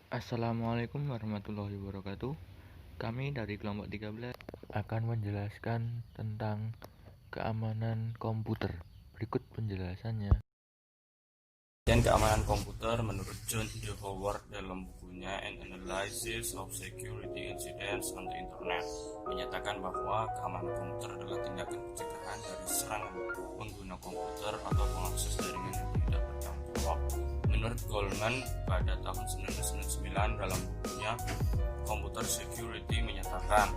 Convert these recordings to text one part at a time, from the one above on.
Assalamualaikum warahmatullahi wabarakatuh. Kami dari kelompok 13 akan menjelaskan tentang keamanan komputer. Berikut penjelasannya. Dan keamanan komputer menurut John D. Howard dalam bukunya An Analysis of Security Incidents on the Internet menyatakan bahwa keamanan komputer adalah tindakan pencegahan dari serangan pengguna komputer atau pengakses jaringan yang tidak bertanggung jawab. Menurut Goldman pada tahun 1999 dalam bukunya Computer Security menyatakan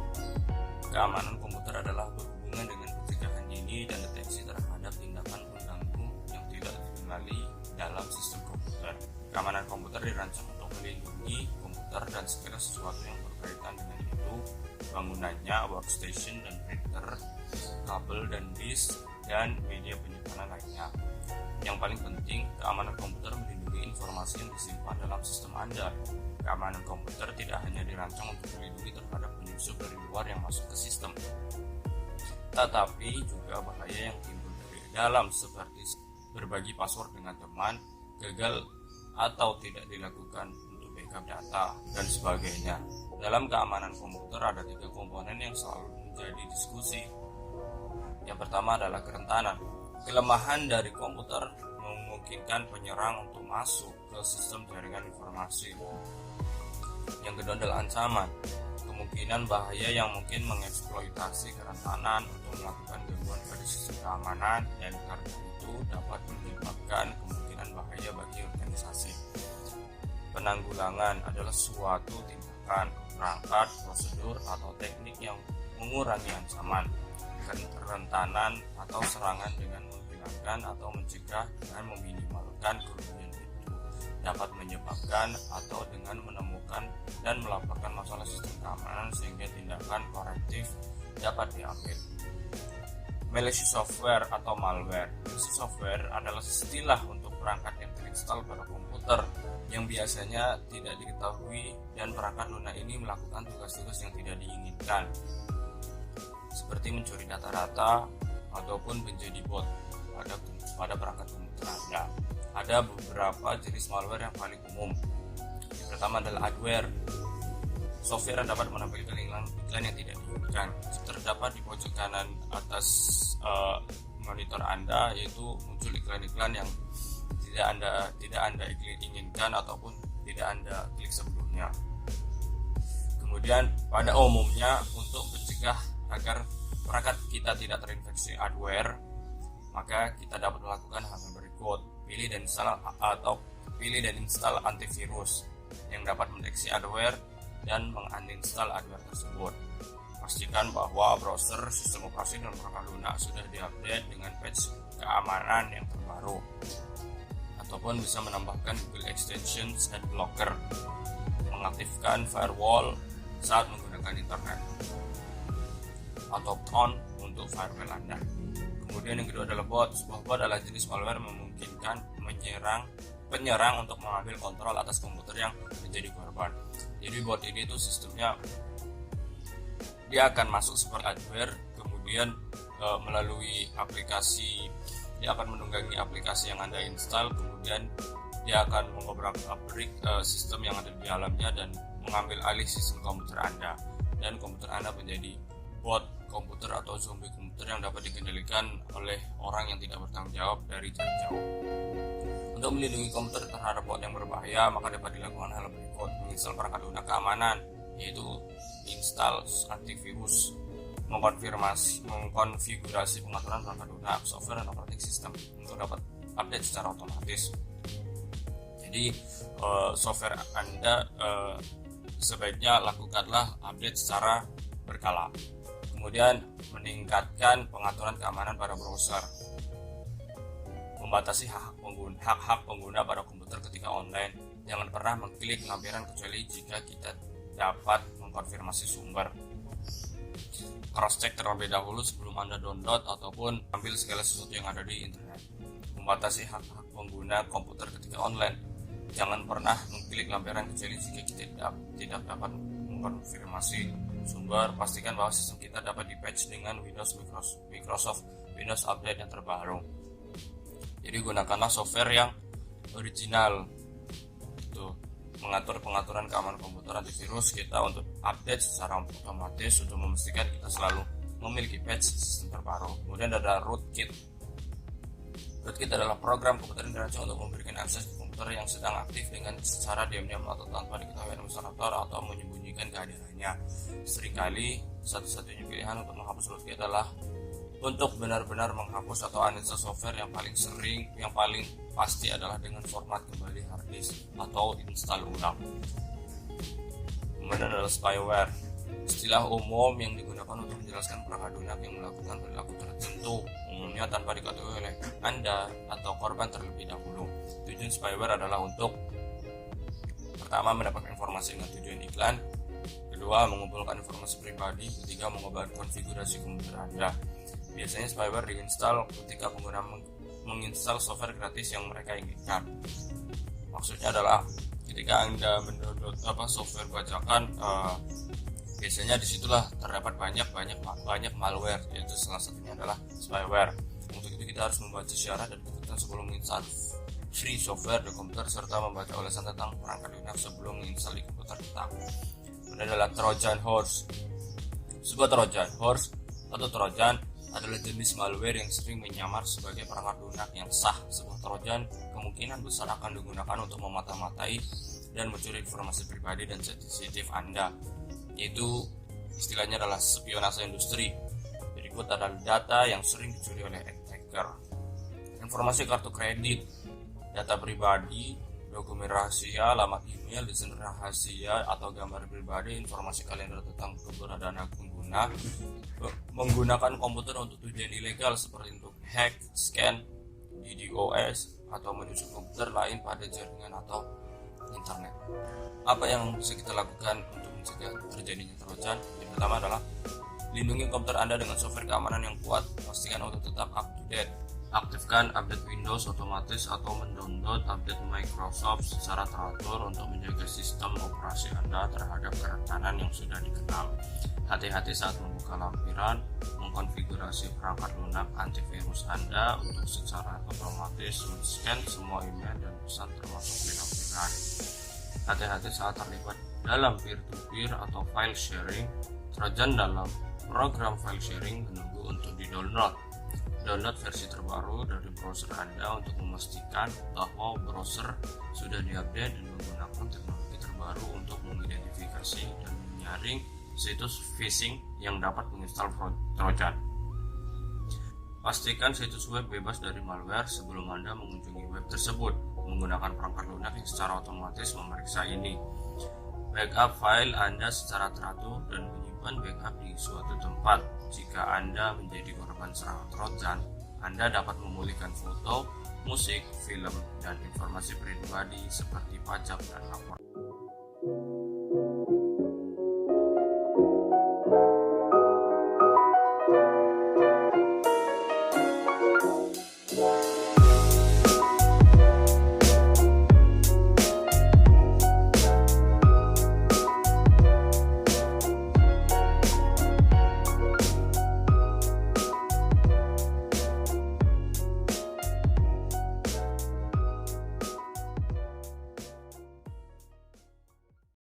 keamanan komputer adalah berhubungan dengan pencegahan dini dan deteksi terhadap tindakan pengganggu yang tidak dikenali dalam sistem komputer. Keamanan komputer dirancang untuk melindungi komputer dan segala sesuatu yang berkaitan dengan itu, bangunannya, workstation dan printer, kabel dan disk, dan media penyimpanan lainnya. Yang paling penting, keamanan komputer melindungi informasi yang disimpan dalam sistem Anda. Keamanan komputer tidak hanya dirancang untuk melindungi terhadap penyusup dari luar yang masuk ke sistem, tetapi juga bahaya yang timbul dari dalam seperti berbagi password dengan teman, gagal atau tidak dilakukan untuk backup data, dan sebagainya. Dalam keamanan komputer ada 3 komponen yang selalu menjadi diskusi. Yang pertama adalah kerentanan. Kelemahan dari komputer memungkinkan penyerang untuk masuk ke sistem jaringan informasi. Yang kedua adalah ancaman. Kemungkinan bahaya yang mungkin mengeksploitasi kerentanan untuk melakukan gangguan pada sistem keamanan, dan karena itu dapat menyebabkan kemungkinan bahaya bagi organisasi. Penanggulangan adalah suatu tindakan, perangkat, prosedur, atau teknik yang mengurangi ancaman, kerentanan, atau serangan dengan menghilangkan atau mencegah dengan meminimalkan kerugian itu dapat menyebabkan atau dengan menemukan dan melaporkan masalah sistem keamanan sehingga tindakan korektif dapat diambil. Malicious software atau malware. Malicious software adalah istilah untuk perangkat yang terinstall pada komputer yang biasanya tidak diketahui, dan perangkat lunak ini melakukan tugas-tugas yang tidak diinginkan, seperti mencuri data-data ataupun menjadi bot pada perangkat komputer Anda. Ada beberapa jenis malware yang paling umum. Yang pertama adalah adware. Software yang dapat menampilkan iklan yang tidak diinginkan. Terdapat di pojok kanan atas monitor Anda, yaitu muncul iklan-iklan yang tidak Anda inginkan ataupun tidak Anda klik sebelumnya. Kemudian pada umumnya untuk mencegah agar perangkat kita tidak terinfeksi adware, maka kita dapat melakukan hal yang berikut. Pilih dan install antivirus yang dapat mendeteksi adware dan menguninstall adware tersebut. Pastikan bahwa browser, sistem operasi, dan perangkat lunak sudah diupdate dengan patch keamanan yang terbaru, ataupun bisa menambahkan Google Extensions dan Blocker, mengaktifkan firewall saat menggunakan internet, atau on untuk firewall Anda. Kemudian yang kedua adalah bot. Sebuah bot adalah jenis malware memungkinkan penyerang untuk mengambil kontrol atas komputer yang menjadi korban. Jadi bot ini tuh sistemnya dia akan masuk seperti adware, kemudian melalui aplikasi dia akan menunggangi aplikasi yang Anda install, kemudian dia akan mengobrak-abrik sistem yang ada di dalamnya dan mengambil alih sistem komputer Anda, dan komputer Anda menjadi bot komputer atau zombie komputer yang dapat dikendalikan oleh orang yang tidak bertanggung jawab dari jarak jauh. Untuk melindungi komputer terhadap bot yang berbahaya, maka dapat dilakukan hal berikut: menginstal perangkat lunak keamanan, yaitu install antivirus, mengkonfigurasi pengaturan perangkat lunak, software dan operating system untuk dapat update secara otomatis. Jadi software Anda sebaiknya lakukanlah update secara berkala. Kemudian meningkatkan pengaturan keamanan pada browser, membatasi hak-hak pengguna pada komputer ketika online. Jangan pernah mengklik lampiran kecuali jika kita dapat mengkonfirmasi sumber. Cross-check terlebih dahulu sebelum Anda download ataupun ambil segala sesuatu yang ada di internet. Membatasi hak-hak pengguna komputer ketika online. Jangan pernah mengklik lampiran kecuali jika kita tidak dapat mengkonfirmasi sumber. Pastikan bahwa sistem kita dapat di-patch dengan Microsoft Windows Update yang terbaru. Jadi gunakanlah software yang original. Tuh. mengatur pengaturan keamanan komputer antivirus kita untuk update secara otomatis untuk memastikan kita selalu memiliki patch sistem terbaru. Kemudian ada rootkit. Rootkit adalah program komputer interaksi untuk memberikan akses ke komputer yang sedang aktif dengan secara diam-diam atau tanpa diketahui administrator atau menyembunyikan kehadirannya. Seringkali satu-satunya pilihan untuk menghapus rootkit adalah untuk benar-benar menghapus atau uninstall software. Yang paling pasti adalah dengan format kembali hard disk atau install ulang. Kemudian adalah spyware, istilah umum yang digunakan untuk menjelaskan perangkat lunak yang melakukan perilaku tertentu, umumnya tanpa diketahui oleh Anda atau korban terlebih dahulu. Tujuan spyware adalah untuk pertama, mendapatkan informasi dengan tujuan iklan, kedua, mengumpulkan informasi pribadi, ketiga, mengubah konfigurasi komputer Anda. Biasanya spyware diinstal ketika pengguna menginstal software gratis yang mereka inginkan. Maksudnya adalah ketika Anda mendownload software bajakan, biasanya disitulah terdapat banyak malware, yaitu salah satunya adalah spyware. Untuk itu kita harus membaca syarat dan ketentuan sebelum menginstal free software di komputer serta membaca ulasan tentang perangkat lunak sebelum menginstal di komputer kita. Kemudian adalah Trojan Horse. Sebuah Trojan Horse atau Trojan adalah jenis malware yang sering menyamar sebagai perangkat lunak yang sah. Sebuah Trojan kemungkinan besar akan digunakan untuk memata-matai dan mencuri informasi pribadi dan sensitif Anda, yaitu istilahnya adalah spionase industri. Berikut adalah data yang sering dicuri oleh attacker. Informasi kartu kredit, data pribadi, dokumen rahasia, alamat email, desain rahasia atau gambar pribadi, informasi kalender tentang keberadaan pengguna, menggunakan komputer untuk tujuan ilegal seperti untuk hack, scan, DDoS, atau menusuk komputer lain pada jaringan atau internet. Apa yang bisa kita lakukan untuk mencegah terjadinya trojan? Yang pertama adalah lindungi komputer Anda dengan software keamanan yang kuat. Pastikan untuk tetap up to date. Aktifkan update Windows otomatis atau mendownload update Microsoft secara teratur untuk menjaga sistem operasi Anda terhadap kerentanan yang sudah dikenal. Hati-hati saat membuka lampiran, mengkonfigurasi perangkat lunak antivirus Anda untuk secara otomatis men-scan semua email dan pesan termasuk lampiran. Hati-hati saat terlibat dalam peer-to-peer atau file sharing. Trojan dalam program file sharing menunggu untuk di-download. Download versi terbaru dari browser Anda untuk memastikan bahwa browser sudah diupdate dan menggunakan teknologi terbaru untuk mengidentifikasi dan menyaring situs phishing yang dapat menginstal Trojan. Pastikan situs web bebas dari malware sebelum Anda mengunjungi web tersebut. Menggunakan perangkat lunak yang secara otomatis memeriksa ini. Backup file Anda secara teratur dan menyimpan backup di suatu tempat. Jika Anda menjadi korban serangan Trojan, Anda dapat memulihkan foto, musik, film, dan informasi pribadi seperti pajak dan laporan.